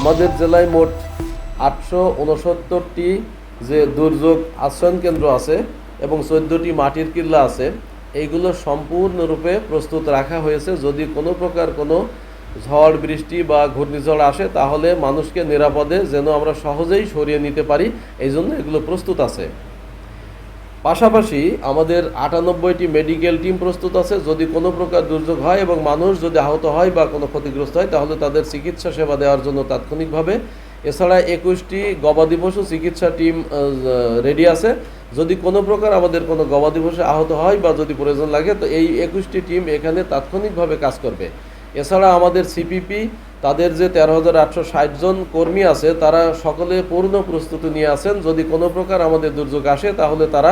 আমাদের জেলায় মোট 869টি যে দুর্যোগ আশ্রয়ণ কেন্দ্র আছে এবং 14টি মাটির কিল্লা আছে, এইগুলো সম্পূর্ণরূপে প্রস্তুত রাখা হয়েছে। যদি কোনো প্রকার কোনো ঝড় বৃষ্টি বা ঘূর্ণিঝড় আসে তাহলে মানুষকে নিরাপদে যেন আমরা সহজেই সরিয়ে নিতে পারি, এই জন্য এগুলো প্রস্তুত আছে। পাশাপাশি আমাদের 98টি মেডিকেল টিম প্রস্তুত আছে। যদি কোনো প্রকার দুর্যোগ হয় এবং মানুষ যদি আহত হয় বা কোনো ক্ষতিগ্রস্ত হয় তাহলে তাদের চিকিৎসা সেবা দেওয়ার জন্য তাৎক্ষণিকভাবে। এছাড়া 21টি গবাদি পশু চিকিৎসা টিম রেডি আছে। যদি কোনো প্রকার আমাদের কোনো গবাদি পশু আহত হয় বা যদি প্রয়োজন লাগে তো এই 21টি টিম এখানে তাৎক্ষণিকভাবে কাজ করবে। এছাড়া আমাদের সিপিপি তাদের যে 13,860 জন কর্মী আছে তারা সকলে পূর্ণ প্রস্তুতি নিয়ে আছেন। যদি কোনো প্রকার আমাদের দুর্যোগ আসে তাহলে তারা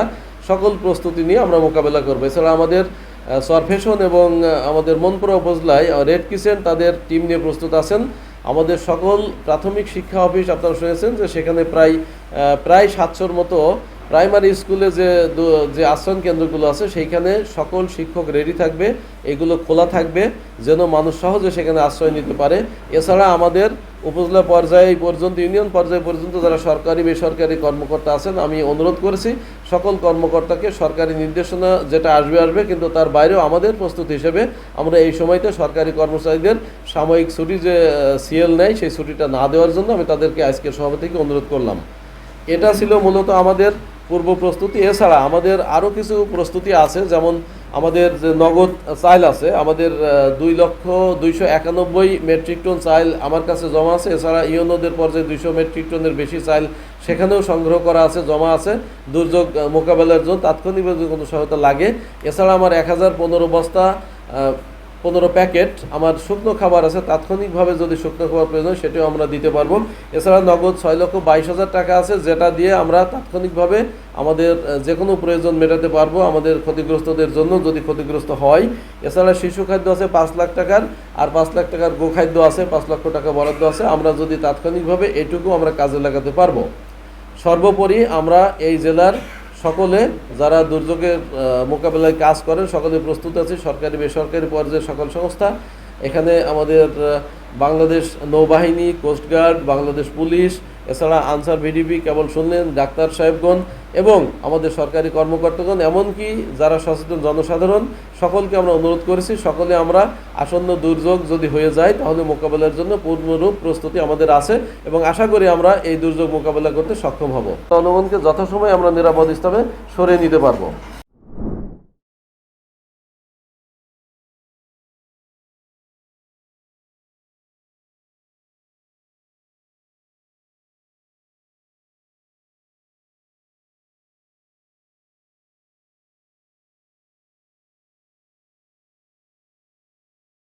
সকল প্রস্তুতি নিয়ে আমরা মোকাবেলা করবো। এছাড়া আমাদের সরফেশন এবং আমাদের মনপুরা উপজেলায় রেড ক্রিসেন্ট তাদের টিম নিয়ে প্রস্তুত আছেন। আমাদের সকল প্রাথমিক শিক্ষা অফিস আপনারা শুনেছেন যে সেখানে প্রায় 700-র মতো প্রাইমারি স্কুলে যে আশ্রয়ণ কেন্দ্রগুলো আছে সেইখানে সকল শিক্ষক রেডি থাকবে, এগুলো খোলা থাকবে যেন মানুষ সহজে সেখানে আশ্রয় নিতে পারে। এছাড়া আমাদের উপজেলা পর্যায়ে পর্যন্ত, ইউনিয়ন পর্যায়ে পর্যন্ত যারা সরকারি বেসরকারি কর্মকর্তা আছেন, আমি অনুরোধ করেছি সকল কর্মকর্তাকে সরকারি নির্দেশনা যেটা আসবে, কিন্তু তার বাইরেও আমাদের প্রস্তুতি হিসেবে আমরা এই সময়তে সরকারি কর্মচারীদের সাময়িক ছুটি যে সিএল নেয় সেই ছুটিটা না দেওয়ার জন্য আমি তাদেরকে আজকের সভা থেকে অনুরোধ করলাম। এটা ছিল মূলত আমাদের পূর্ব প্রস্তুতি। এছাড়া আমাদের আরও কিছু প্রস্তুতি আছে, যেমন আমাদের যে নগদ চাল আছে, আমাদের 2,291 মেট্রিক টন চাল আমার কাছে জমা আছে। এছাড়া ইউনোদের পর্যায়ে 200 মেট্রিক টনের বেশি চাল সেখানেও সংগ্রহ করা আছে, জমা আছে দুর্যোগ মোকাবেলার জন্য তাৎক্ষণিকভাবে যদি কোনো সহায়তা লাগে। এছাড়া আমার 1015 বস্তা 15 প্যাকেট আমার শুকনো খাবার আছে, তাৎক্ষণিকভাবে যদি শুকনো খাবার প্রয়োজন সেটাও আমরা দিতে পারবো। এছাড়া নগদ 6,22,000 টাকা আছে, যেটা দিয়ে আমরা তাৎক্ষণিকভাবে আমাদের যে কোনো প্রয়োজন মেটাতে পারবো আমাদের ক্ষতিগ্রস্তদের জন্য যদি ক্ষতিগ্রস্ত হয়। এছাড়া শিশু খাদ্য আছে 5 লাখ টাকার, আর 5 লাখ টাকার গোখাদ্য আছে, 5 লক্ষ টাকা বরাদ্দ আছে। আমরা যদি তাৎক্ষণিকভাবে এটুকু আমরা কাজে লাগাতে পারবো। সর্বোপরি আমরা এই জেলার সকলে যারা দুর্যোগের মোকাবেলায় কাজ করেন সকলে প্রস্তুত আছে, সরকারি বেসরকারি পর্যায়ে সকল সংস্থা। এখানে আমাদের বাংলাদেশ নৌবাহিনী, কোস্টগার্ড, বাংলাদেশ পুলিশ, এছাড়া আনসার ভিডিপি কেবল শুনলেন, ডাক্তার সাহেবগণ এবং আমাদের সরকারি কর্মকর্তাগণ, এমনকি যারা সচেতন জনসাধারণ সকলকে আমরা অনুরোধ করেছি সকলে আমরা আসন্ন দুর্যোগ যদি হয়ে যায় তাহলে মোকাবেলার জন্য পূর্ণরূপ প্রস্তুতি আমাদের আছে এবং আশা করি আমরা এই দুর্যোগ মোকাবেলা করতে সক্ষম হব। জনগণকে যথাসময়ে আমরা নিরাপদ স্থানে সরিয়ে নিতে পারবো।